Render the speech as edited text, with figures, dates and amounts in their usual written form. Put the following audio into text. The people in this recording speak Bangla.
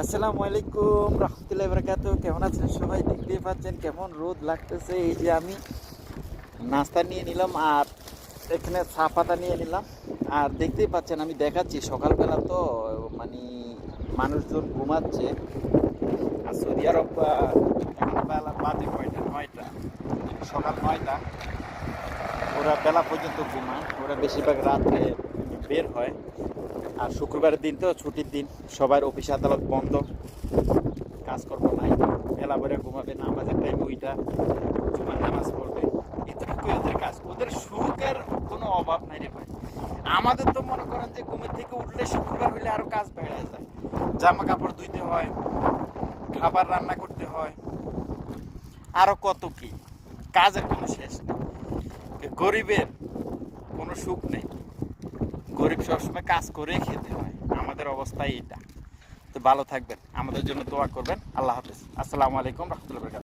আসসালামু আলাইকুম রহমতুল্লাহি বারাকাতুহু। কেমন আছেন সবাই? দেখতেই পাচ্ছেন কেমন রোদ লাগতেছে। এই যে আমি নাস্তা নিয়ে নিলাম আর এখানে চা পাতা নিয়ে নিলাম। আর দেখতেই পাচ্ছেন আমি দেখাচ্ছি সকালবেলা তো মানে মানুষজন ঘুমাচ্ছে। আর সৌদি আরব এখন বেলা বাজে কয়টা? 9টা, সকাল 9টা। ওরা বেলা পর্যন্ত ঘুমায়, ওরা বেশিরভাগ রাত্রে বের হয়। আর শুক্রবারের দিন তো ছুটির দিন, সবার অফিস আদালত বন্ধ, কাজকর্ম নাই, বেলা ভরে ঘুমাবে, নামাজের টাইম ওইটা, জুমার নামাজ পড়বে। এতটুকুই ওদের কাজ, ওদের সুখের কোনো অভাব নাই রে ভাই। আমাদের তো মনে করেন যে ঘুমের থেকে উঠলে শুক্রবার হলে আরো কাজ বেড়ে যায়, জামা কাপড় ধুইতে হয়, খাবার রান্না করতে হয়, আরো কত কি, কাজের কোনো শেষ নেই। গরিবের কোনো সুখ নেই, গরিব সবসময় কাজ করে খেতে হয়। আমাদের অবস্থা এইটা। তো ভালো থাকবেন, আমাদের জন্য দোয়া করবেন। আল্লাহ হাফেজ। আসসালামু আলাইকুম রহমতুল্লাহ।